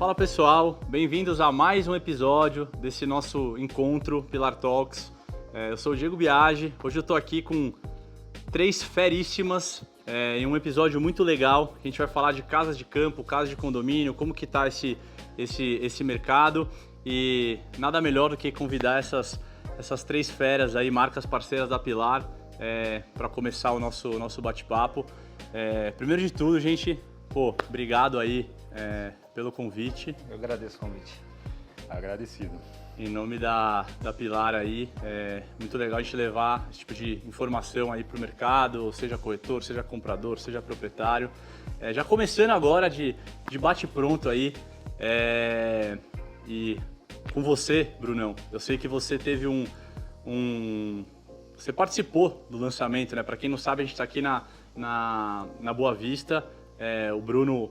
Fala pessoal, bem-vindos a mais um episódio desse nosso encontro Pilar Talks. Eu sou o Diego Biagi, hoje eu tô aqui com três feríssimas em um episódio muito legal. A gente vai falar de casas de campo, casas de condomínio, como que tá esse mercado e nada melhor do que convidar essas três feras aí, marcas parceiras da Pilar, para começar o nosso bate-papo. Primeiro de tudo, gente, obrigado aí pelo convite. Eu agradeço o convite. Agradecido. Em nome da Pilar aí, muito legal a gente levar esse tipo de informação aí para o mercado, seja corretor, seja comprador, seja proprietário. Já começando agora de bate-pronto aí, e com você, Brunão, eu sei que você teve você participou do lançamento, né? Para quem não sabe, a gente está aqui na Boa Vista, o Bruno...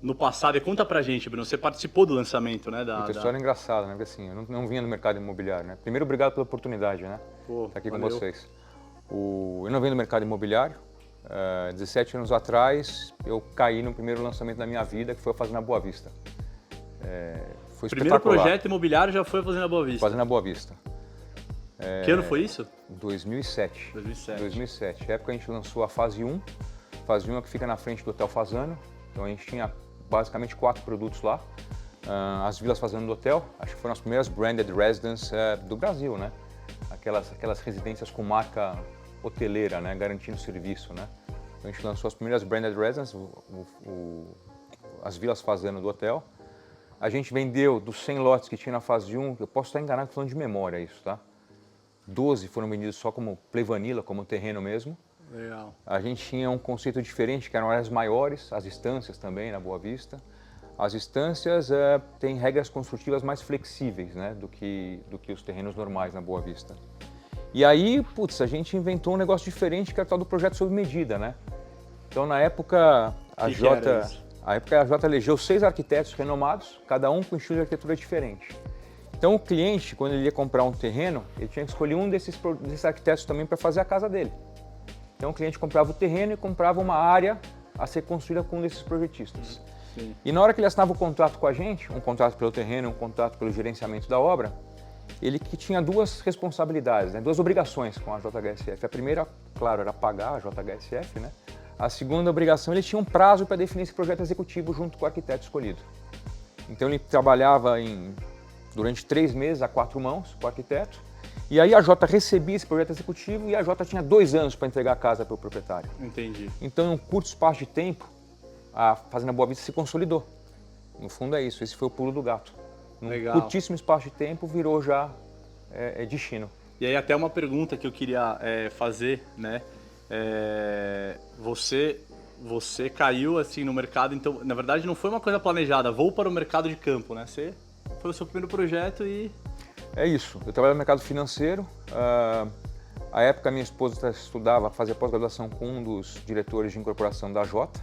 No passado, e conta pra gente, Bruno, você participou do lançamento, né? Muita história engraçada, né? Porque assim, eu não vinha no mercado imobiliário, né? Primeiro, obrigado pela oportunidade, né? Estar aqui valeu. com vocês. Eu não venho do mercado imobiliário. 17 anos atrás, eu caí no primeiro lançamento da minha vida, que foi a Fazenda Boa Vista. Foi primeiro espetacular. projeto imobiliário já foi a Fazenda Boa Vista. Fazenda Boa Vista. Que ano foi isso? 2007. 2007. 2007. Na época a gente lançou a fase 1. Fase 1 é que fica na frente do Hotel Fasano. Então a gente tinha basicamente 4 produtos lá. As vilas Fazenda do hotel, acho que foram as primeiras branded residences do Brasil, né? Aquelas residências com marca hoteleira, né? Garantindo serviço, né? Então a gente lançou as primeiras branded residences, as vilas Fazenda do hotel. A gente vendeu dos 100 lotes que tinha na fase 1, eu posso estar enganado falando de memória isso, tá? 12 foram vendidos só como Play Vanilla, como terreno mesmo. Legal. A gente tinha um conceito diferente, que eram áreas maiores, as estâncias também na Boa Vista. As estâncias têm regras construtivas mais flexíveis, né, do que os terrenos normais na Boa Vista. E aí, a gente inventou um negócio diferente, que é o tal do projeto sob medida, né? Então, na época, a Jota elegeu 6 arquitetos renomados, cada um com estilo de arquitetura diferente. Então, o cliente, quando ele ia comprar um terreno, ele tinha que escolher um desses arquitetos também para fazer a casa dele. Então o cliente comprava o terreno e comprava uma área a ser construída com um desses projetistas. Sim. E na hora que ele assinava o contrato com a gente, um contrato pelo terreno, um contrato pelo gerenciamento da obra, ele que tinha 2 responsabilidades, né? 2 obrigações com a JHSF. A primeira, claro, era pagar a JHSF, né? A segunda obrigação, ele tinha um prazo para definir esse projeto executivo junto com o arquiteto escolhido. Então ele trabalhava durante 3 meses a 4 mãos com o arquiteto. E aí a Jota recebia esse projeto executivo e a Jota tinha 2 anos para entregar a casa para o proprietário. Entendi. Então, em um curto espaço de tempo, a Fazenda Boa Vista se consolidou. No fundo é isso, esse foi o pulo do gato. Num Legal. curtíssimo espaço de tempo, virou já destino. E aí até uma pergunta que eu queria fazer, né? Você caiu assim no mercado, então na verdade não foi uma coisa planejada, vou para o mercado de campo, né? Foi o seu primeiro projeto e... É isso, eu trabalhava no mercado financeiro. À época minha esposa fazia pós-graduação com um dos diretores de incorporação da Jota.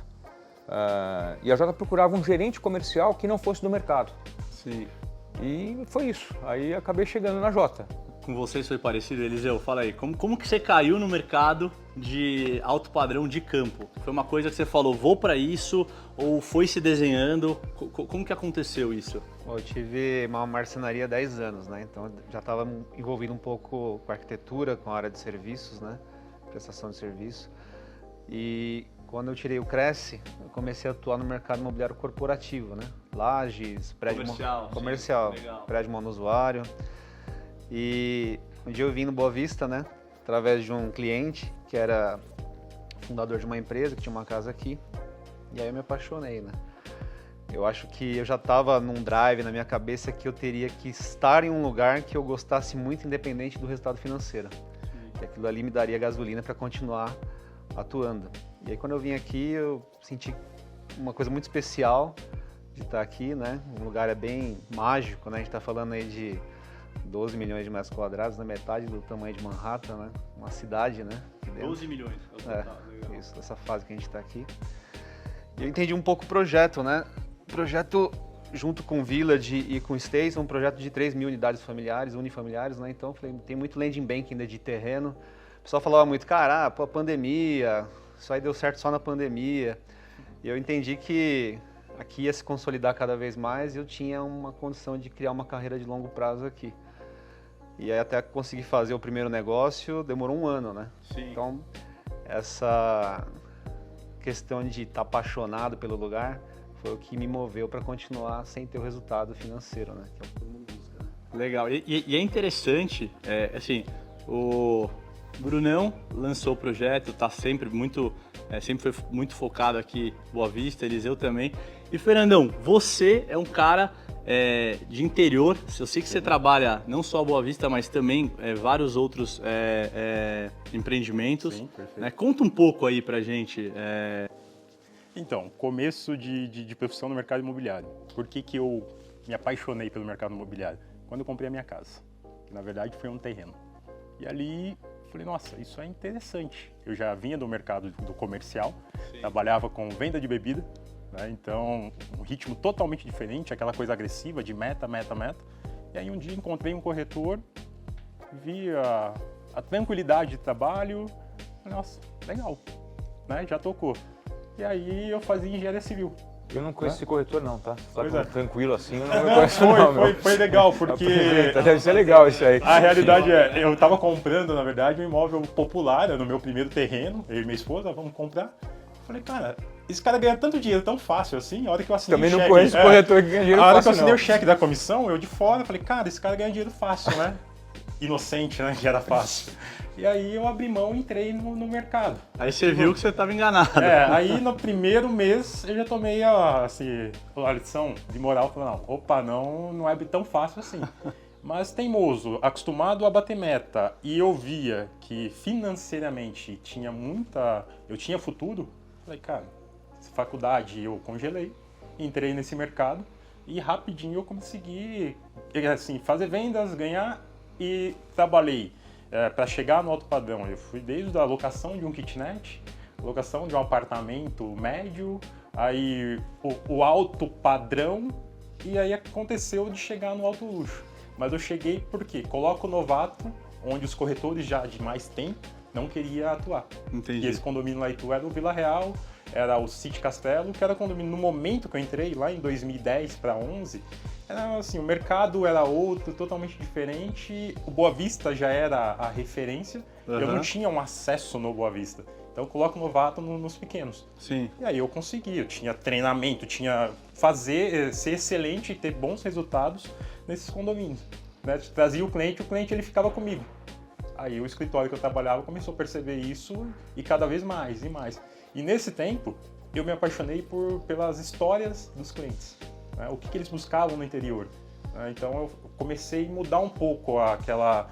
E a Jota procurava um gerente comercial que não fosse do mercado. Sim. E foi isso, aí acabei chegando na Jota. Com vocês foi parecido, Eliseu? Fala aí, como que você caiu no mercado de alto padrão de campo? Foi uma coisa que você falou, vou para isso, ou foi se desenhando? Como que aconteceu isso? Eu tive uma marcenaria há 10 anos, né? Então já estava envolvido um pouco com arquitetura, com a área de serviços, né? Prestação de serviço. E quando eu tirei o Cresce, eu comecei a atuar no mercado imobiliário corporativo, né? Lajes, prédio comercial, prédio monousuário. E um dia eu vim no Boa Vista, né? Através de um cliente que era fundador de uma empresa, que tinha uma casa aqui. E aí eu me apaixonei, né? Eu acho que eu já estava num drive na minha cabeça que eu teria que estar em um lugar que eu gostasse muito, independente do resultado financeiro. E aquilo ali me daria gasolina para continuar atuando. E aí quando eu vim aqui, eu senti uma coisa muito especial de estar aqui, né? Um lugar bem mágico, né? A gente está falando aí de 12 milhões de metros quadrados, na metade do tamanho de Manhattan, né? Uma cidade, né? 12 milhões. Isso, dessa fase que a gente está aqui. E eu entendi um pouco o projeto, né? O projeto, junto com Village e com Stays, é um projeto de 3 mil unidades familiares, unifamiliares, né? Então, falei, tem muito landing bank ainda de terreno. O pessoal falava muito, cara, a pandemia, isso aí deu certo só na pandemia. E eu entendi que aqui ia se consolidar cada vez mais e eu tinha uma condição de criar uma carreira de longo prazo aqui. E aí até conseguir fazer o primeiro negócio demorou 1 ano, né? Sim. Então, essa questão de estar apaixonado pelo lugar foi o que me moveu para continuar sem ter o resultado financeiro, né? Que é o que todo mundo busca, né? Legal. E é interessante, assim, o Brunão lançou o projeto, tá sempre foi muito focado aqui, Boa Vista, Eliseu também. E Fernandão, você é um cara de interior, eu sei que você trabalha não só a Boa Vista, mas também vários outros empreendimentos. Sim, perfeito. Né? Conta um pouco aí pra gente. Então, começo de profissão no mercado imobiliário. Por que eu me apaixonei pelo mercado imobiliário? Quando eu comprei a minha casa, que na verdade foi um terreno. E ali falei, nossa, isso é interessante. Eu já vinha do mercado do comercial, trabalhava com venda de bebida, né? Então um ritmo totalmente diferente, aquela coisa agressiva de meta. E aí um dia encontrei um corretor, vi a tranquilidade de trabalho, falei, nossa, legal, né? Já tocou. E aí eu fazia engenharia civil. Eu não conheço esse corretor não, tá? Pois é. Tranquilo assim, eu não conheço não, meu. Foi legal, porque Deve ser legal isso aí. a realidade eu estava comprando, na verdade, um imóvel popular, no meu primeiro terreno, eu e minha esposa, vamos comprar. Falei, cara, esse cara ganha tanto dinheiro tão fácil assim, a hora que eu assinei Também o não cheque... conheço corretor que ganha dinheiro A hora que fácil eu assinei não. o cheque da comissão, eu de fora, falei, cara, esse cara ganha dinheiro fácil, né? Inocente, né? Que era fácil. E aí eu abri mão e entrei no mercado. Aí você viu que você estava enganado. Aí no primeiro mês eu já tomei a lição de moral, falei, não é tão fácil assim. Mas teimoso, acostumado a bater meta, e eu via que financeiramente eu tinha futuro, falei, cara, faculdade eu congelei, entrei nesse mercado e rapidinho eu consegui assim, fazer vendas, ganhar e trabalhei. Para chegar no alto padrão, eu fui desde a locação de um kitnet, locação de um apartamento médio, aí o alto padrão, e aí aconteceu de chegar no alto luxo. Mas eu cheguei porque coloco o novato, onde os corretores já de mais tempo não queriam atuar. Entendi. E esse condomínio lá em Itu era o Vila Real, era o City Castelo, que era condomínio. No momento que eu entrei, lá em 2010 para 11, era assim, o mercado era outro, totalmente diferente. O Boa Vista já era a referência. Eu não tinha um acesso no Boa Vista. Então eu coloco o novato nos pequenos. Sim. E aí eu consegui, eu tinha treinamento, tinha ser excelente e ter bons resultados nesses condomínios. Né? Trazia o cliente ele ficava comigo. Aí o escritório que eu trabalhava começou a perceber isso e cada vez mais e mais. E nesse tempo, eu me apaixonei pelas histórias dos clientes, né? O que eles buscavam no interior. Né? Então eu comecei a mudar um pouco aquela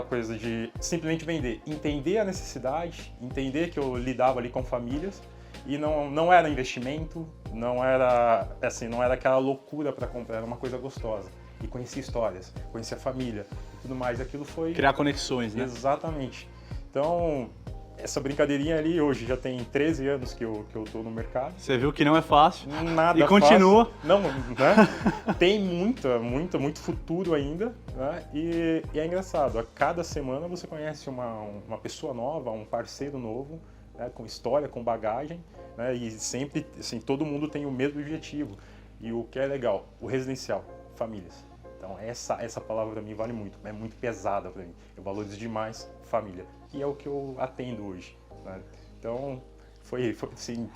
coisa de simplesmente vender, entender a necessidade, entender que eu lidava ali com famílias e não era investimento, não era aquela loucura para comprar, era uma coisa gostosa. E conhecer histórias, conhecer a família e tudo mais, aquilo foi... Criar conexões, né? Exatamente. Então, essa brincadeirinha ali, hoje já tem 13 anos que eu tô no mercado. Você viu que não é fácil. Nada E continua. fácil. Não, né? Tem muito futuro ainda, né? E é engraçado, a cada semana você conhece uma pessoa nova, um parceiro novo, né? Com história, com bagagem, né? E sempre, assim, todo mundo tem o mesmo objetivo. E o que é legal, o residencial, famílias. Então essa palavra para mim vale muito, é muito pesada para mim. Eu valorizo demais família, e é o que eu atendo hoje, né? Então foi assim,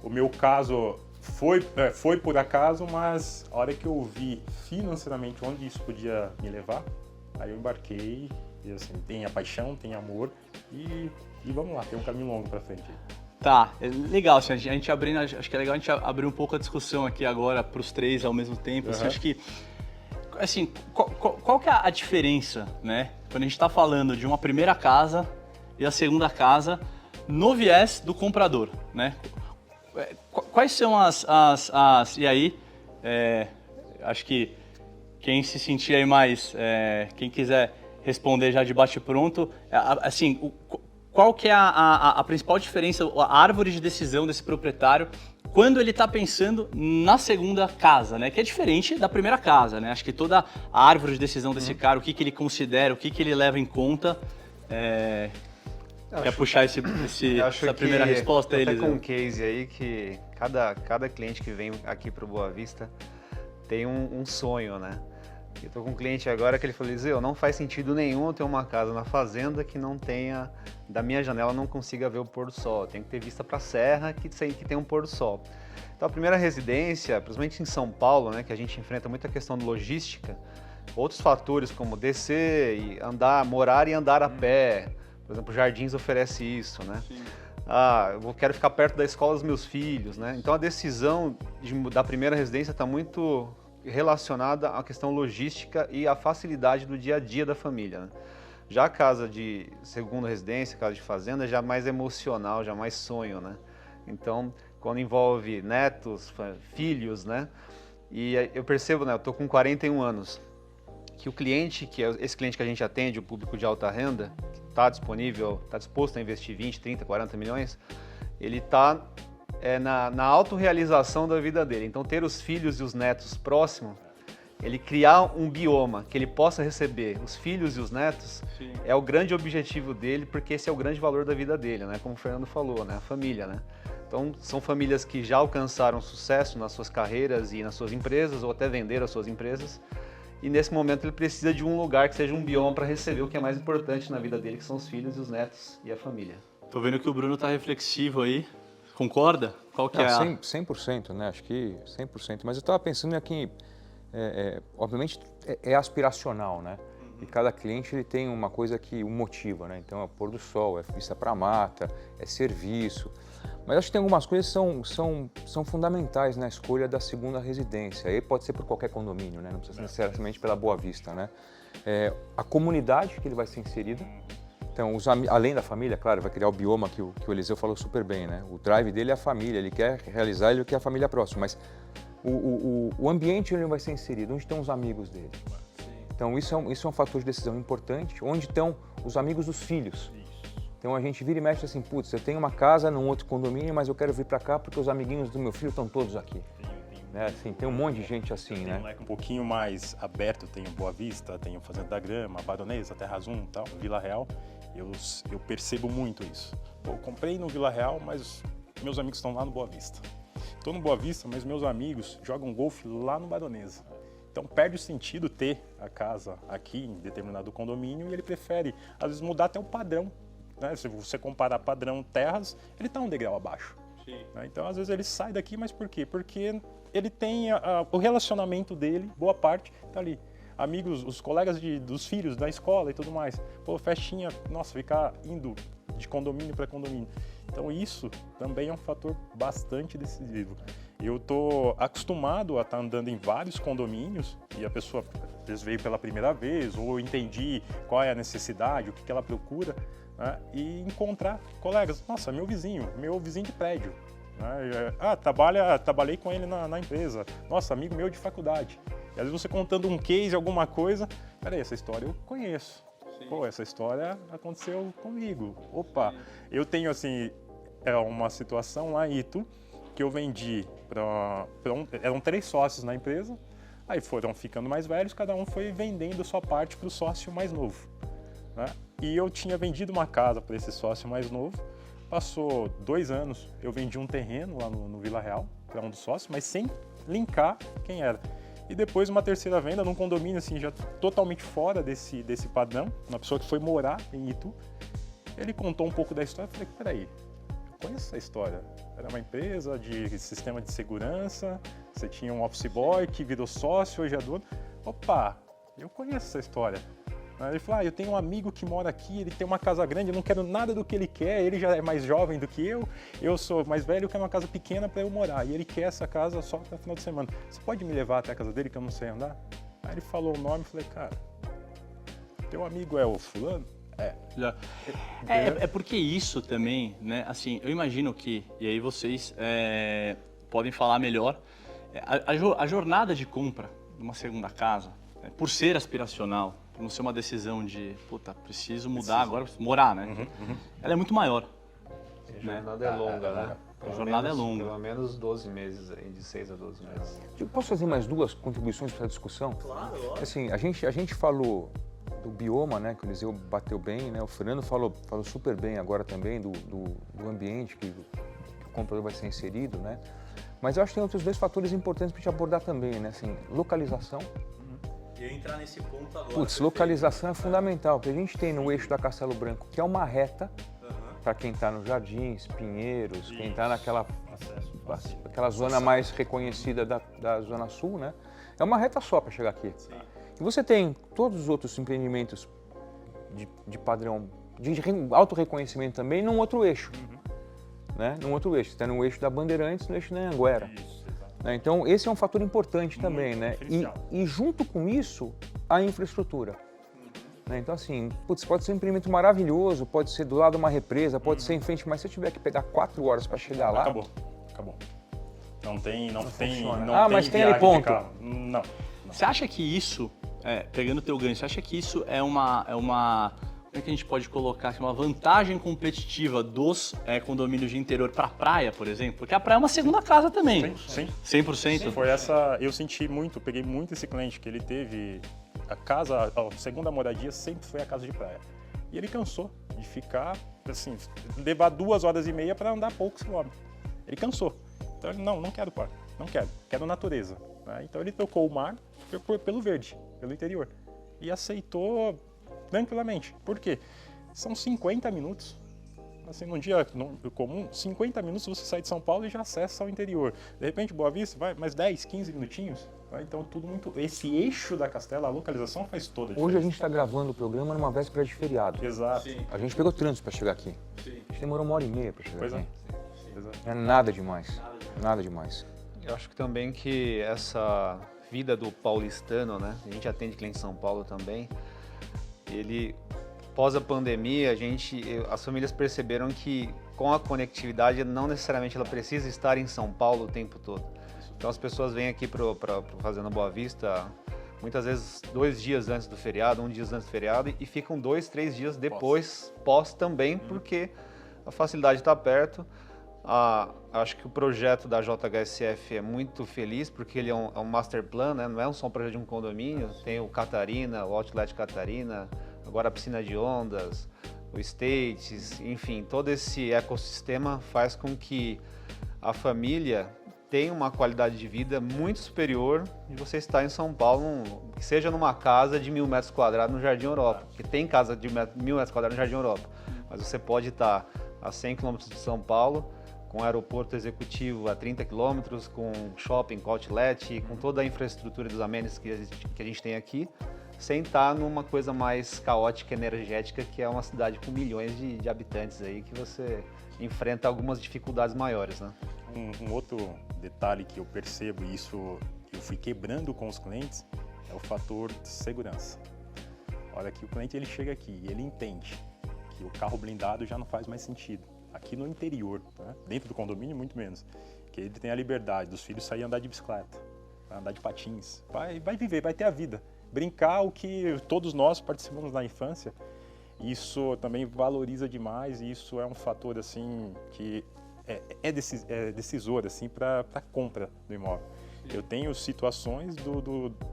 o meu caso foi por acaso, mas a hora que eu vi financeiramente onde isso podia me levar, aí eu embarquei, e assim, tem a paixão, tem amor e vamos lá, tem um caminho longo para frente. Tá, é legal, assim, a gente abrindo, acho que é legal a gente abrir um pouco a discussão aqui agora para os três ao mesmo tempo. Assim, acho que, assim, qual que é a diferença, né? Quando a gente está falando de uma primeira casa e a segunda casa no viés do comprador, né? Quais são e aí, acho que quem se sentir aí mais, quem quiser responder já de bate-pronto, assim, qual que é a principal diferença, a árvore de decisão desse proprietário quando ele está pensando na segunda casa, né? Que é diferente da primeira casa, né? Acho que toda a árvore de decisão desse cara, o que ele considera, o que ele leva em conta, quer puxar essa primeira resposta, Eliseu? Eliseu? Até com um case aí que Cada cliente que vem aqui para o Boa Vista tem um sonho, né? Eu tô com um cliente agora que ele falou, Eliseu, não faz sentido nenhum eu ter uma casa na fazenda que não tenha, da minha janela não consiga ver o pôr do sol. Tem que ter vista para a serra que tem um pôr do sol. Então a primeira residência, principalmente em São Paulo, né, que a gente enfrenta muita questão de logística, outros fatores como descer e andar, morar e andar a pé. Por exemplo, Jardins oferece isso, né? Sim. Eu quero ficar perto da escola dos meus filhos, né? Então a decisão da primeira residência está muito relacionada à questão logística e à facilidade do dia a dia da família, né? Já a casa de segunda residência, casa de fazenda, já mais emocional, já mais sonho, né? Então, quando envolve netos, filhos, né? E eu percebo, né? Eu tô com 41 anos, que o cliente, esse cliente que a gente atende, o público de alta renda, está disponível, está disposto a investir 20, 30, 40 milhões, ele está na autorrealização da vida dele. Então, ter os filhos e os netos próximos, ele criar um bioma que ele possa receber os filhos e os netos, sim, é o grande objetivo dele, porque esse é o grande valor da vida dele, né? Como o Fernando falou, né? A família, né? Então, são famílias que já alcançaram sucesso nas suas carreiras e nas suas empresas, ou até venderam as suas empresas, e nesse momento ele precisa de um lugar que seja um bioma para receber o que é mais importante na vida dele, que são os filhos e os netos e a família. Tô vendo que o Bruno tá reflexivo aí. Concorda? Qual que é a... 100%, né? Acho que 100%. Mas eu estava pensando aqui, obviamente é aspiracional, né? E cada cliente ele tem uma coisa que o motiva, né? Então é o pôr do sol, é vista para a mata, é serviço. Mas acho que tem algumas coisas que são fundamentais na escolha da segunda residência. Aí pode ser por qualquer condomínio, né? Não precisa ser necessariamente pela Boa Vista, né? A comunidade que ele vai ser inserido. Então, além da família, claro, vai criar o bioma que o Eliseu falou super bem, né? O drive dele é a família, ele quer realizar, ele quer a família próxima, mas o ambiente onde ele vai ser inserido, onde estão os amigos dele. Então, isso é um fator de decisão importante, onde estão os amigos dos filhos. Então, a gente vira e mexe assim, putz, eu tenho uma casa num outro condomínio, mas eu quero vir para cá porque os amiguinhos do meu filho estão todos aqui. Assim, tem um monte de gente assim, tem, né? Um pouquinho mais aberto, tem o Boa Vista, tem o Fazenda da Grama, Baronesa, Terra Zoom e tal, Vila Real. Eu percebo muito isso. Pô, eu comprei no Vila Real, mas meus amigos estão lá no Boa Vista. Estou no Boa Vista, mas meus amigos jogam golfe lá no Baronesa. Então perde o sentido ter a casa aqui em determinado condomínio e ele prefere, às vezes, mudar até o padrão, né? Se você comparar padrão terras, ele está um degrau abaixo. Sim. Né? Então, às vezes, ele sai daqui, mas por quê? Porque ele tem o relacionamento dele, boa parte, está ali. Amigos, os colegas dos filhos da escola e tudo mais. Pô, festinha, nossa, ficar indo de condomínio para condomínio. Então isso também é um fator bastante decisivo. Eu tô acostumado a estar andando em vários condomínios e a pessoa às vezes veio pela primeira vez ou eu entendi qual é a necessidade, o que ela procura, né? E encontrar colegas. Nossa, meu vizinho de prédio. Trabalhei com ele na empresa. Nossa, amigo meu de faculdade. E às vezes você contando um case, alguma coisa, peraí, essa história eu conheço. Sim. Pô, essa história aconteceu comigo. Opa, sim. Eu tenho assim, uma situação lá em Itu, que eu vendi eram 3 sócios na empresa, aí foram ficando mais velhos, cada um foi vendendo sua parte para o sócio mais novo. Né? E eu tinha vendido uma casa para esse sócio mais novo, passou 2 anos, eu vendi um terreno lá no Vila Real para um dos sócios, mas sem linkar quem era. E depois uma terceira venda num condomínio assim, já totalmente fora desse padrão, uma pessoa que foi morar em Itu. Ele contou um pouco da história, eu falei, peraí, eu conheço essa história. Era uma empresa de sistema de segurança, você tinha um office boy que virou sócio, hoje é dono. Opa, eu conheço essa história. Ele falou, eu tenho um amigo que mora aqui, ele tem uma casa grande, eu não quero nada do que ele quer, ele já é mais jovem do que eu sou mais velho, eu quero uma casa pequena para eu morar, e ele quer essa casa só para final de semana. Você pode me levar até a casa dele que eu não sei andar? Aí ele falou o nome, eu falei, cara, teu amigo é o fulano? É porque isso também, né, assim, eu imagino que, e aí vocês podem falar melhor, a jornada de compra de uma segunda casa, por ser aspiracional, por não ser uma decisão de, puta, preciso mudar agora, morar, né? Ela é muito maior. A jornada é longa, né? A jornada é longa. Pelo menos 12 meses, aí, de 6 a 12 meses. Eu posso fazer mais 2 contribuições para essa discussão? Claro. Assim, a gente falou do bioma, né, que o Eliseu bateu bem, né? O Fernando falou super bem agora também do ambiente que o comprador vai ser inserido, né? Mas eu acho que tem outros 2 fatores importantes para a gente abordar também, né? Assim, localização. E eu entrar nesse ponto agora. Putz, localização é fundamental, porque a gente tem no eixo da Castelo Branco, que é uma reta, para quem está nos Jardins, Pinheiros, quem está naquela aquela zona mais reconhecida da Zona Sul, né? É uma reta só para chegar aqui. Sim. E você tem todos os outros empreendimentos de padrão, de alto reconhecimento também, num outro eixo. Né? Num outro eixo. Você está no eixo da Bandeirantes, no eixo da Anhanguera. Né? Então, esse é um fator importante também, né? E junto com isso, a infraestrutura. Né? Então, assim, putz, pode ser um empreendimento maravilhoso, pode ser do lado de uma represa, pode ser em frente, mas se eu tiver que pegar 4 horas para chegar lá... Acabou. Não tem mas tem ali viagem ponto. de carro. Não. Você acha que isso, pegando o teu ganho, você acha que isso é uma como é que a gente pode colocar assim, uma vantagem competitiva dos condomínios de interior para a praia, por exemplo? Porque a praia é uma segunda casa também. Sim. 100%? Foi eu senti muito, peguei muito esse cliente que ele teve a segunda moradia sempre foi a casa de praia. E ele cansou de ficar, assim, levar 2 horas e meia para andar poucos quilômetros. Ele cansou. Então ele, não quero parque, quero natureza. Né? Então ele trocou o mar pelo verde, pelo interior. E aceitou tranquilamente. Por quê? São 50 minutos. Assim, num dia comum, 50 minutos você sai de São Paulo e já acessa o interior. De repente, Boa Vista, vai mais 10, 15 minutinhos. Tá? Então, tudo muito... Esse eixo da Castela, a localização faz toda a diferença. Hoje a gente está gravando o programa numa véspera de feriado. Exato. Sim. A gente pegou trânsito para chegar aqui. Sim. A gente demorou 1h30 para chegar Pois é. aqui. Exato. Não é nada demais. Nada demais. Eu acho que também que essa vida do paulistano, né? A gente atende cliente em São Paulo também. Ele, pós a pandemia, as famílias perceberam que com a conectividade não necessariamente ela precisa estar em São Paulo o tempo todo. Então as pessoas vêm aqui para Fazenda Boa Vista muitas vezes 2 dias antes do feriado, 1 dia antes do feriado e ficam 2, 3 dias depois, pós também, porque a facilidade está perto. Acho que o projeto da JHSF é muito feliz, porque ele é um master plan, né? Não é só um projeto de um condomínio, tem o Catarina, o Outlet Catarina, agora a piscina de ondas, o States, enfim, todo esse ecossistema faz com que a família tenha uma qualidade de vida muito superior de você estar em São Paulo, que seja numa casa de 1.000 metros quadrados no Jardim Europa, porque tem casa de 1.000 metros quadrados no Jardim Europa, mas você pode estar a 100 quilômetros de São Paulo, com aeroporto executivo a 30 quilômetros, com shopping, com outlet, com toda a infraestrutura dos amenities que a gente tem aqui, sem estar numa coisa mais caótica, energética, que é uma cidade com milhões de habitantes aí, que você enfrenta algumas dificuldades maiores, né? Um outro detalhe que eu percebo, e isso eu fui quebrando com os clientes, é o fator de segurança. Olha que o cliente ele chega aqui e ele entende que o carro blindado já não faz mais sentido. Aqui no interior, né? Dentro do condomínio muito menos, que ele tem a liberdade dos filhos sair andar de bicicleta, andar de patins, vai viver, vai ter a vida, brincar o que todos nós participamos na infância. Isso também valoriza demais e isso é um fator assim que é decisor assim para a compra do imóvel. Eu tenho situações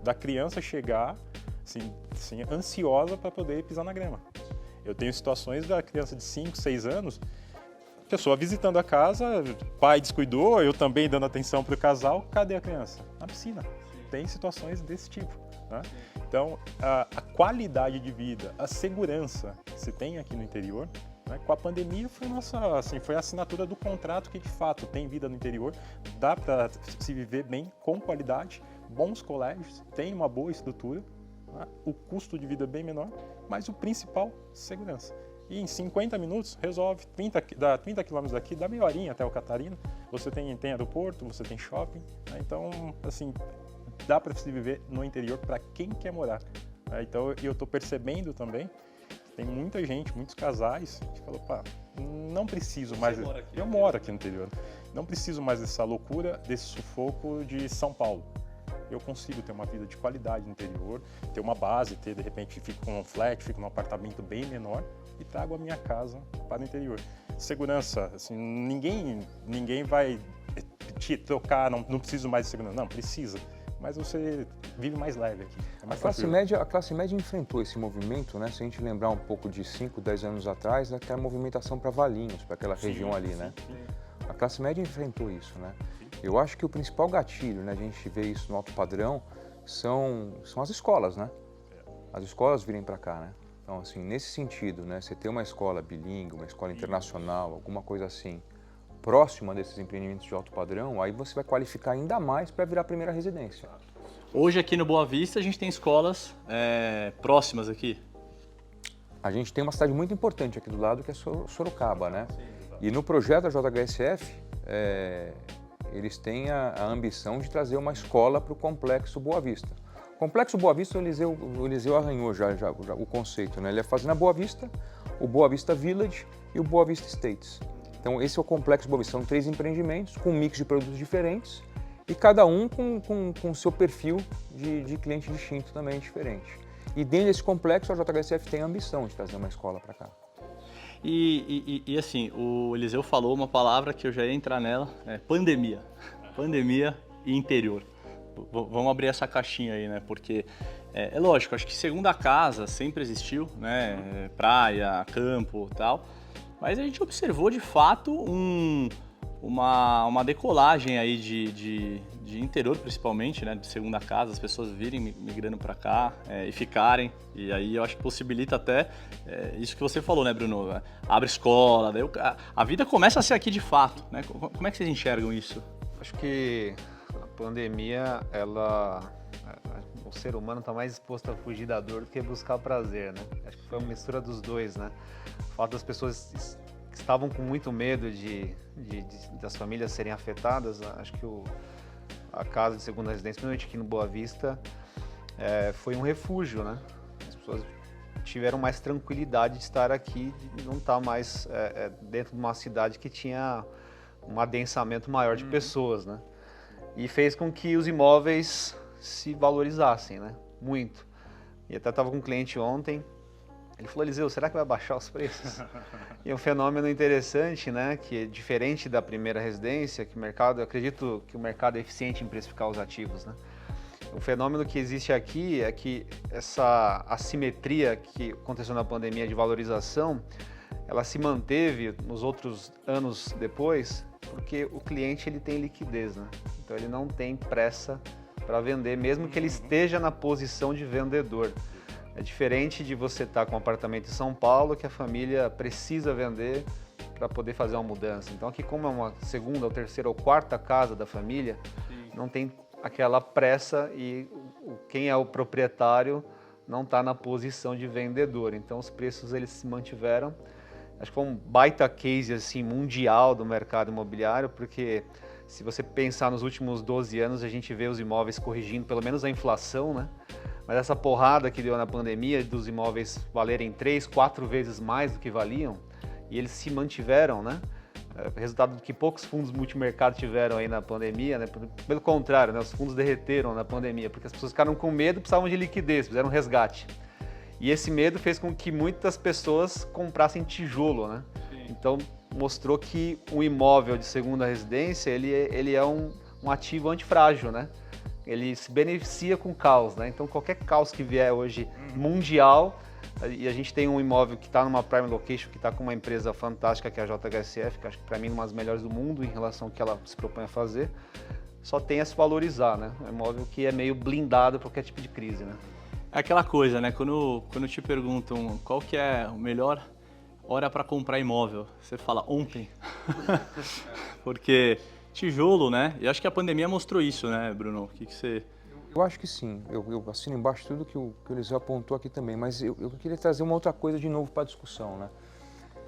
da criança chegar assim, ansiosa para poder pisar na grama. Eu tenho situações da criança de 5, 6 anos, pessoa visitando a casa, pai descuidou, eu também dando atenção para o casal, cadê a criança? Na piscina. Tem situações desse tipo. Né? Então, a qualidade de vida, a segurança que se tem aqui no interior, né? Com a pandemia foi a assinatura do contrato que de fato tem vida no interior, dá para se viver bem, com qualidade, bons colégios, tem uma boa estrutura, né? O custo de vida é bem menor, mas o principal, segurança. E em 50 minutos resolve, 30 quilômetros daqui, dá meia horinha até o Catarina, você tem aeroporto, você tem shopping, né? Então, assim, dá para se viver no interior para quem quer morar. Né? Então, eu estou percebendo também, tem muita gente, muitos casais, que falam, pá, não preciso mais... Eu moro aqui no interior. Não preciso mais dessa loucura, desse sufoco de São Paulo. Eu consigo ter uma vida de qualidade no interior, ter uma base, de repente fico com um flat, fico num apartamento bem menor e trago a minha casa para o interior. Segurança, assim, ninguém vai te trocar, não preciso mais de segurança. Não, precisa. Mas você vive mais leve aqui. A classe média enfrentou esse movimento, né? Se a gente lembrar um pouco de 5, 10 anos atrás, aquela movimentação para Valinhos, para aquela região ali, né? A classe média enfrentou isso, né? Eu acho que o principal gatilho, né, a gente vê isso no alto padrão, são as escolas, né? As escolas virem para cá, né? Então, assim, nesse sentido, né, você ter uma escola bilíngue, uma escola internacional, alguma coisa assim, próxima desses empreendimentos de alto padrão, aí você vai qualificar ainda mais para virar a primeira residência. Hoje aqui no Boa Vista a gente tem escolas próximas aqui. A gente tem uma cidade muito importante aqui do lado, que é Sorocaba, né? E no projeto da JHSF, eles têm a ambição de trazer uma escola para o Complexo Boa Vista. O Complexo Boa Vista, o Eliseu arranhou já o conceito, né? Ele é fazendo a Boa Vista, o Boa Vista Village e o Boa Vista Estates. Então esse é o Complexo Boa Vista, são 3 empreendimentos com um mix de produtos diferentes e cada um com o seu perfil de cliente distinto também diferente. E dentro desse complexo, a JHSF tem a ambição de trazer uma escola para cá. E assim, o Eliseu falou uma palavra que eu já ia entrar nela, pandemia. Pandemia e interior. Vamos abrir essa caixinha aí, né? Porque é lógico, acho que segunda casa sempre existiu, né? Praia, campo e tal. Mas a gente observou de fato uma decolagem aí de interior, principalmente, né? De segunda casa, as pessoas virem migrando para cá e ficarem. E aí eu acho que possibilita até isso que você falou, né, Bruno? Abre escola, daí a vida começa a ser aqui de fato, né? Como é que vocês enxergam isso? Acho que a pandemia, o ser humano está mais disposto a fugir da dor do que buscar prazer, né? Acho que foi uma mistura dos dois, né? O fato das pessoas que estavam com muito medo das famílias serem afetadas, acho que a casa de segunda residência, principalmente aqui no Boa Vista, foi um refúgio, né? As pessoas tiveram mais tranquilidade de estar aqui, de não estar mais dentro de uma cidade que tinha um adensamento maior de pessoas, né? E fez com que os imóveis se valorizassem, né? Muito. E até estava com um cliente ontem, ele falou: Eliseu, será que vai baixar os preços? E é um fenômeno interessante, né? Que é diferente da primeira residência, que eu acredito que o mercado é eficiente em precificar os ativos, né? O fenômeno que existe aqui é que essa assimetria que aconteceu na pandemia de valorização, ela se manteve nos outros anos depois, porque o cliente ele tem liquidez, né? Então ele não tem pressa para vender, mesmo que ele esteja na posição de vendedor. É diferente de você estar com um apartamento em São Paulo, que a família precisa vender para poder fazer uma mudança. Então aqui, como é uma segunda, ou terceira ou quarta casa da família, não tem aquela pressa e quem é o proprietário não está na posição de vendedor. Então os preços eles se mantiveram. Acho que foi um baita case assim, mundial do mercado imobiliário, porque se você pensar nos últimos 12 anos, a gente vê os imóveis corrigindo pelo menos a inflação, né? Mas essa porrada que deu na pandemia dos imóveis valerem 3, 4 vezes mais do que valiam, e eles se mantiveram, né? Resultado do que poucos fundos multimercado tiveram aí na pandemia, né? Pelo contrário, né? Os fundos derreteram na pandemia, porque as pessoas ficaram com medo e precisavam de liquidez, fizeram um resgate. E esse medo fez com que muitas pessoas comprassem tijolo, né? Sim. Então mostrou que um imóvel de segunda residência, ele é um ativo antifrágil, né? Ele se beneficia com caos, né? Então qualquer caos que vier hoje mundial, e a gente tem um imóvel que está numa prime location, que está com uma empresa fantástica que é a JHSF, que acho que para mim é uma das melhores do mundo em relação ao que ela se propõe a fazer, só tem a se valorizar, né? É um imóvel que é meio blindado para qualquer tipo de crise, né? É aquela coisa, né? Quando te perguntam qual que é a melhor hora para comprar imóvel, você fala ontem. Porque tijolo, né? E acho que a pandemia mostrou isso, né, Bruno? O que você... Eu acho que sim. Eu assino embaixo tudo que o Eliseu apontou aqui também, mas eu queria trazer uma outra coisa de novo para a discussão, né?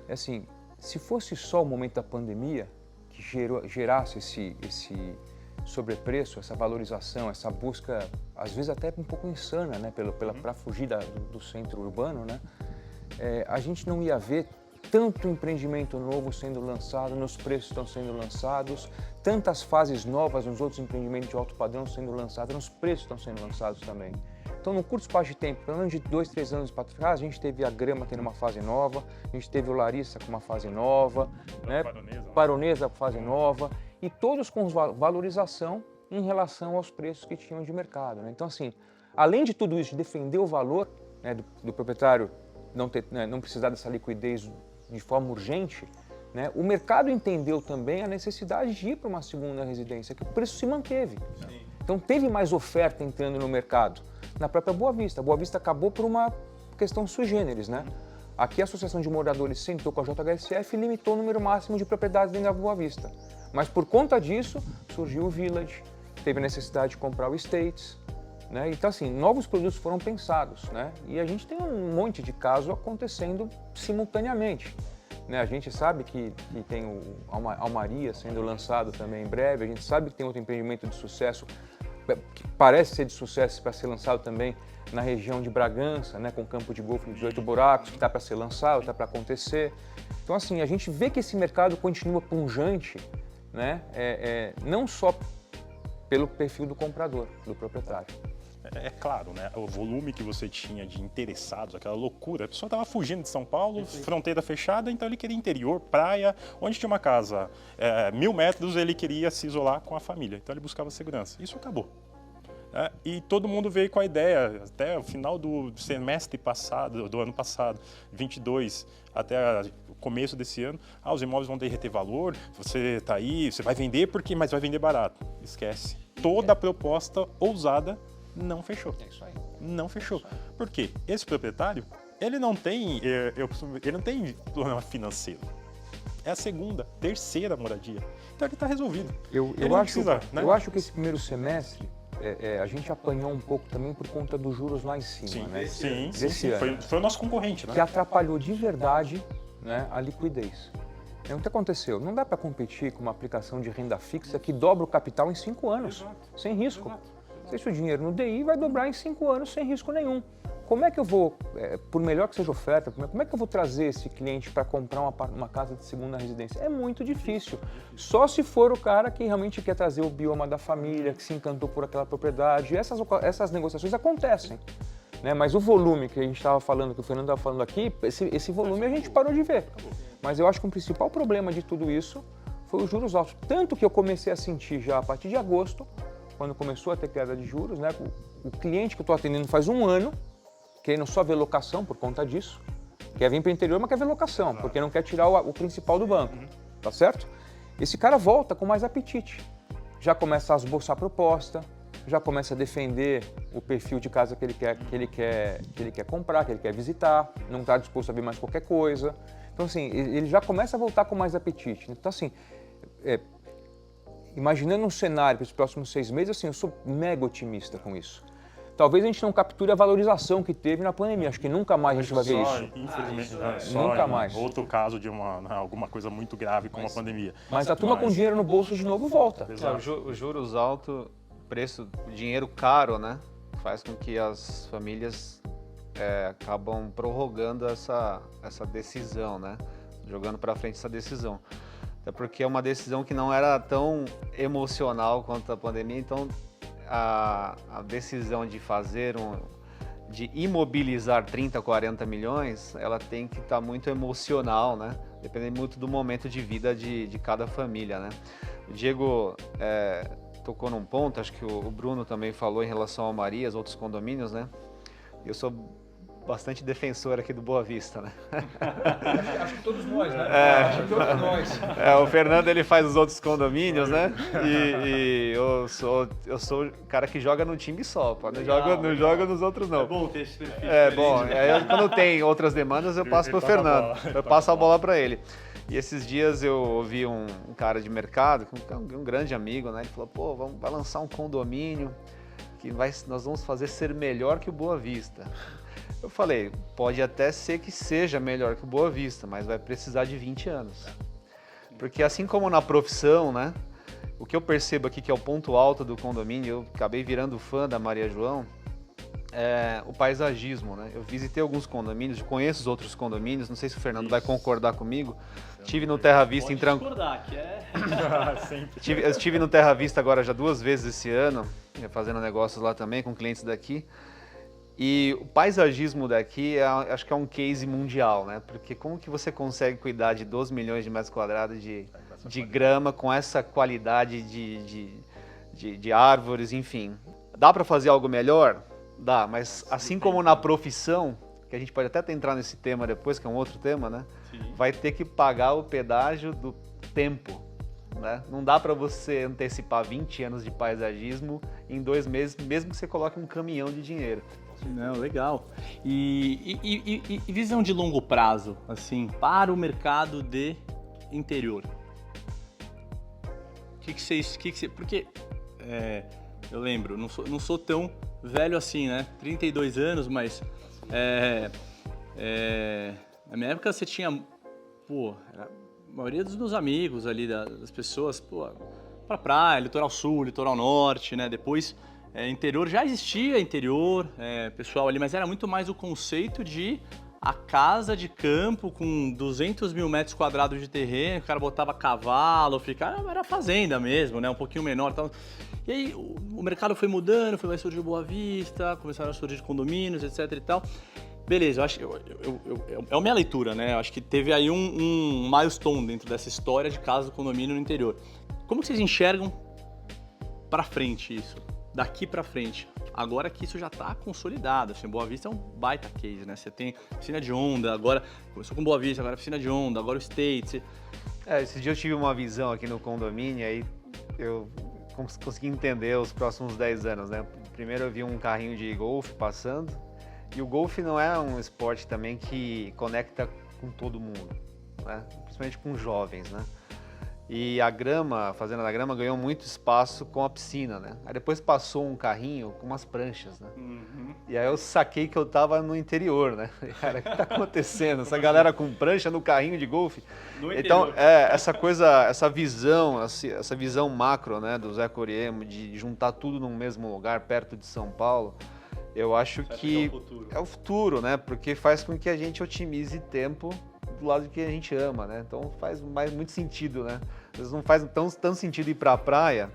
É assim, se fosse só o momento da pandemia que gerasse esse sobrepreço, essa valorização, essa busca, às vezes até um pouco insana, né? Para fugir do centro urbano, né? A gente não ia ver tanto empreendimento novo sendo lançado, nos preços estão sendo lançados, tantas fases novas nos outros empreendimentos de alto padrão sendo lançados, nos preços estão sendo lançados também. Então, num curto espaço de tempo, pelo menos de 2, 3 anos para trás, a gente teve a Grama tendo uma fase nova, a gente teve o Larissa com uma fase nova, né? Baronesa com fase nova, e todos com valorização em relação aos preços que tinham de mercado, né? Então, assim, além de tudo isso, de defender o valor, né, do proprietário não precisar dessa liquidez de forma urgente, né? O mercado entendeu também a necessidade de ir para uma segunda residência, que o preço se manteve. Sim. Então teve mais oferta entrando no mercado. Na própria Boa Vista. A Boa Vista acabou por uma questão sui generis, né? Aqui a Associação de Moradores sentou com a JHSF e limitou o número máximo de propriedades dentro da Boa Vista. Mas por conta disso, surgiu o Village, teve a necessidade de comprar o Estates, né? Então assim, novos produtos foram pensados, né? E a gente tem um monte de casos acontecendo simultaneamente, né? A gente sabe que tem o Almaria sendo lançado também em breve, a gente sabe que tem outro empreendimento de sucesso, que parece ser de sucesso para ser lançado também na região de Bragança, né, com campo de golfe de 18 buracos, que está para ser lançado, está para acontecer. Então, assim, a gente vê que esse mercado continua pungente, né, não só pelo perfil do comprador, do proprietário. É claro, né? O volume que você tinha de interessados, aquela loucura. A pessoa estava fugindo de São Paulo, fronteira fechada, então ele queria interior, praia, onde tinha uma casa 1.000 metros, ele queria se isolar com a família. Então ele buscava segurança. Isso acabou. E todo mundo veio com a ideia, até o final do semestre passado, do ano passado, 22, até o começo desse ano, os imóveis vão derreter valor, você está aí, você vai vender mas vai vender barato. Esquece. Toda a proposta ousada não fechou. É isso aí. Não fechou. Por quê? Esse proprietário, ele não tem problema financeiro. É a segunda, terceira moradia. Então ele está resolvido. Eu acho que esse primeiro semestre, a gente apanhou um pouco também por conta dos juros lá em cima, sim, né? Sim. Foi o nosso concorrente, né? Que atrapalhou de verdade, né, a liquidez. O que aconteceu? Não dá para competir com uma aplicação de renda fixa que dobra o capital em 5 anos, sem risco. Se o dinheiro no DI vai dobrar em 5 anos sem risco nenhum. Como é que eu vou, por melhor que seja a oferta, como é que eu vou trazer esse cliente para comprar uma casa de segunda residência? É muito difícil. Só se for o cara que realmente quer trazer o bioma da família, que se encantou por aquela propriedade. Essas negociações acontecem, né? Mas o volume que a gente estava falando, que o Fernando estava falando aqui, esse volume a gente parou de ver. Mas eu acho que o principal problema de tudo isso foi os juros altos. Tanto que eu comecei a sentir já a partir de agosto, quando começou a ter queda de juros, né? O cliente que eu estou atendendo faz 1 ano, querendo só ver locação por conta disso, quer vir para o interior, mas quer ver locação, porque não quer tirar o principal do banco, tá certo? Esse cara volta com mais apetite, já começa a esboçar proposta, já começa a defender o perfil de casa que ele quer comprar, que ele quer visitar, não está disposto a ver mais qualquer coisa. Então, assim, ele já começa a voltar com mais apetite. Então, assim, imaginando um cenário para os próximos 6 meses, assim, eu sou mega otimista com isso. Talvez a gente não capture a valorização que teve na pandemia. Acho que nunca mais a gente vai ver isso. Infelizmente, nunca mais. Outro caso de alguma coisa muito grave como a pandemia. Mas a turma com dinheiro no bolso de novo volta. Os juros altos, o dinheiro caro, né? Faz com que as famílias acabam prorrogando essa decisão, né? Jogando para frente essa decisão. Até porque é uma decisão que não era tão emocional quanto a pandemia, então a decisão de de imobilizar 30, 40 milhões, ela tem que estar muito emocional, né? Depende muito do momento de vida de cada família, né? O Diego tocou num ponto, acho que o Bruno também falou em relação ao Maria, os outros condomínios, né? Eu sou bastante defensor aqui do Boa Vista, né? Acho que todos nós, né? Acho que todos nós. O Fernando, ele faz os outros condomínios, né? E eu sou o cara que joga num time só, pô. Não joga nos outros, não. É bom ter esse perfil. Bom. Aí, quando tem outras demandas, eu passo pro Fernando. Eu passo a bola para ele. E esses dias eu ouvi um cara de mercado, um grande amigo, né? Ele falou, pô, vai lançar um condomínio que nós vamos fazer ser melhor que o Boa Vista. Eu falei, pode até ser que seja melhor que o Boa Vista, mas vai precisar de 20 anos. Porque assim como na profissão, né? O que eu percebo aqui que é o ponto alto do condomínio, eu acabei virando fã da Maria João, é o paisagismo, né? Eu visitei alguns condomínios, conheço os outros condomínios, não sei se o Fernando vai concordar comigo. Estive no Terra Vista em discordar, que estive no Terra Vista agora já 2 vezes esse ano, fazendo negócios lá também com clientes daqui. E o paisagismo daqui, acho que é um case mundial, né? Porque como que você consegue cuidar de 12 milhões de metros quadrados de grama com essa qualidade de árvores, enfim. Dá para fazer algo melhor? Dá, mas assim como na profissão, que a gente pode até entrar nesse tema depois, que é um outro tema, né? Sim. Vai ter que pagar o pedágio do tempo, né? Não dá para você antecipar 20 anos de paisagismo em 2 meses, mesmo que você coloque um caminhão de dinheiro. Não, legal. E visão de longo prazo, assim, para o mercado de interior? Porque eu lembro, não sou tão velho assim, né? 32 anos, mas na minha época você tinha, a maioria dos meus amigos ali, das pessoas, pra praia, litoral sul, litoral norte, né? Depois, interior, já existia interior, pessoal ali, mas era muito mais o conceito de a casa de campo com 200 mil metros quadrados de terreno, o cara botava cavalo, era fazenda mesmo, né? Um pouquinho menor e tal. E aí o mercado foi mudando, vai surgir Boa Vista, começaram a surgir condomínios, etc e tal. Beleza, eu acho que é a minha leitura, né? Eu acho que teve aí um milestone dentro dessa história de casa do condomínio no interior. Como que vocês enxergam pra frente isso? Daqui pra frente? Agora que isso já está consolidado, assim, Boa Vista é um baita case, né? Você tem piscina de onda, agora começou com Boa Vista, agora piscina de onda, agora o State. Esse dia eu tive uma visão aqui no condomínio, aí eu consegui entender os próximos 10 anos, né? Primeiro eu vi um carrinho de golfe passando, e o golfe não é um esporte também que conecta com todo mundo, né? Principalmente com jovens, né? E a fazenda da grama ganhou muito espaço com a piscina, né? Aí depois passou um carrinho com umas pranchas, né? Uhum. E aí eu saquei que eu tava no interior, né? Cara, o que tá acontecendo? Essa galera com prancha no carrinho de golfe. Então, essa visão macro, né, do Zé Coriemo, de juntar tudo num mesmo lugar, perto de São Paulo, eu acho que é o futuro, né? Porque faz com que a gente otimize tempo do lado que a gente ama, né? Então faz muito sentido, né? Às vezes não faz tanto sentido ir pra praia.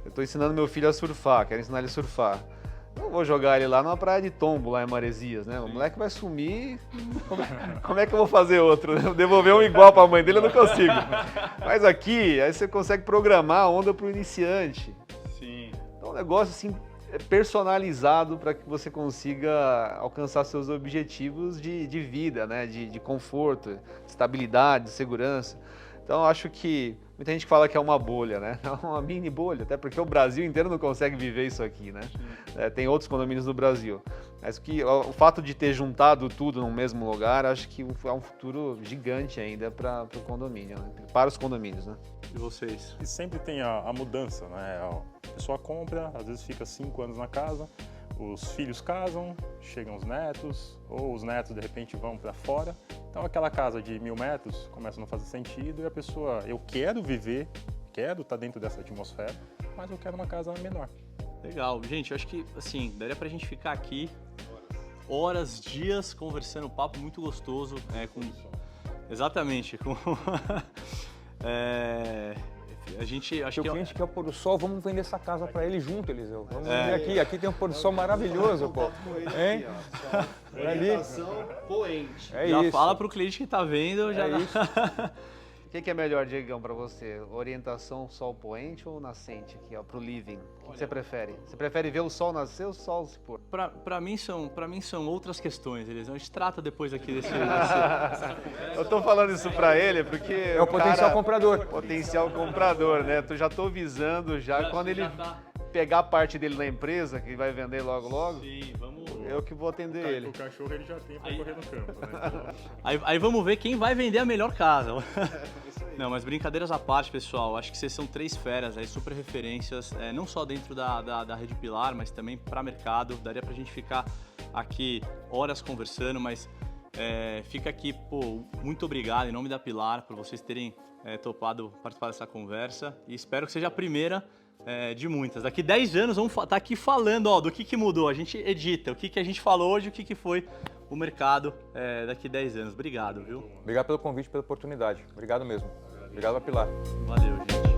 Eu tô ensinando meu filho a surfar, quero ensinar ele a surfar. Não vou jogar ele lá numa praia de Tombo, lá em Maresias, né? O moleque vai sumir, como é que eu vou fazer outro? Né? Devolver um igual pra mãe dele eu não consigo. Mas aqui, aí você consegue programar a onda pro iniciante. Sim. Então é um negócio assim personalizado para que você consiga alcançar seus objetivos de vida, né? De conforto, estabilidade, segurança. Então eu acho que muita gente fala que é uma bolha, né? É uma mini bolha, até porque o Brasil inteiro não consegue viver isso aqui, né? Tem outros condomínios no Brasil. Mas o fato de ter juntado tudo no mesmo lugar, acho que é um futuro gigante ainda para o condomínio, né? Para os condomínios, né? E vocês? E sempre tem a mudança, né? A pessoa compra, às vezes fica 5 anos na casa, os filhos casam, chegam os netos, ou os netos de repente vão para fora. Então aquela casa de 1000 metros começa a não fazer sentido e a pessoa, eu quero viver, quero estar dentro dessa atmosfera, mas eu quero uma casa menor. Legal. Gente, eu acho que, assim, daria pra gente ficar aqui horas, dias, conversando, um papo muito gostoso. Exatamente. A gente, acho que o cliente quer o pôr do sol, vamos vender essa casa para ele junto, Eliseu. Vamos vender aqui tem um pôr do sol maravilhoso, pô. Hein? Orientação poente. Já isso. Fala pro cliente que tá vendo, já isso. O que é melhor, Diegão, para você? Orientação sol poente ou nascente aqui, ó, pro living? O que você prefere? Você prefere ver o sol nascer ou o sol se pôr? Pra mim são outras questões, Eliseu. A gente trata depois aqui desse... Eu tô falando isso pra ele porque... É o potencial comprador. Potencial comprador, né? Eu já tô visando quando ele pegar a parte dele na empresa, que vai vender logo. Sim, vamos... Eu que vou atender ele. O cachorro ele já tem pra correr no campo, né? Aí vamos ver quem vai vender a melhor casa. Não, mas brincadeiras à parte, pessoal, acho que vocês são 3 feras aí, super referências, não só dentro da Rede Pilar, mas também para mercado. Daria pra gente ficar aqui horas conversando, mas fica aqui, muito obrigado em nome da Pilar por vocês terem topado participar dessa conversa e espero que seja a primeira de muitas. Daqui 10 anos vamos estar aqui falando do que mudou, a gente edita, o que a gente falou hoje, o que foi o mercado daqui 10 anos. Obrigado, viu? Obrigado pelo convite, pela oportunidade. Obrigado mesmo. Obrigado a Pilar. Valeu, gente.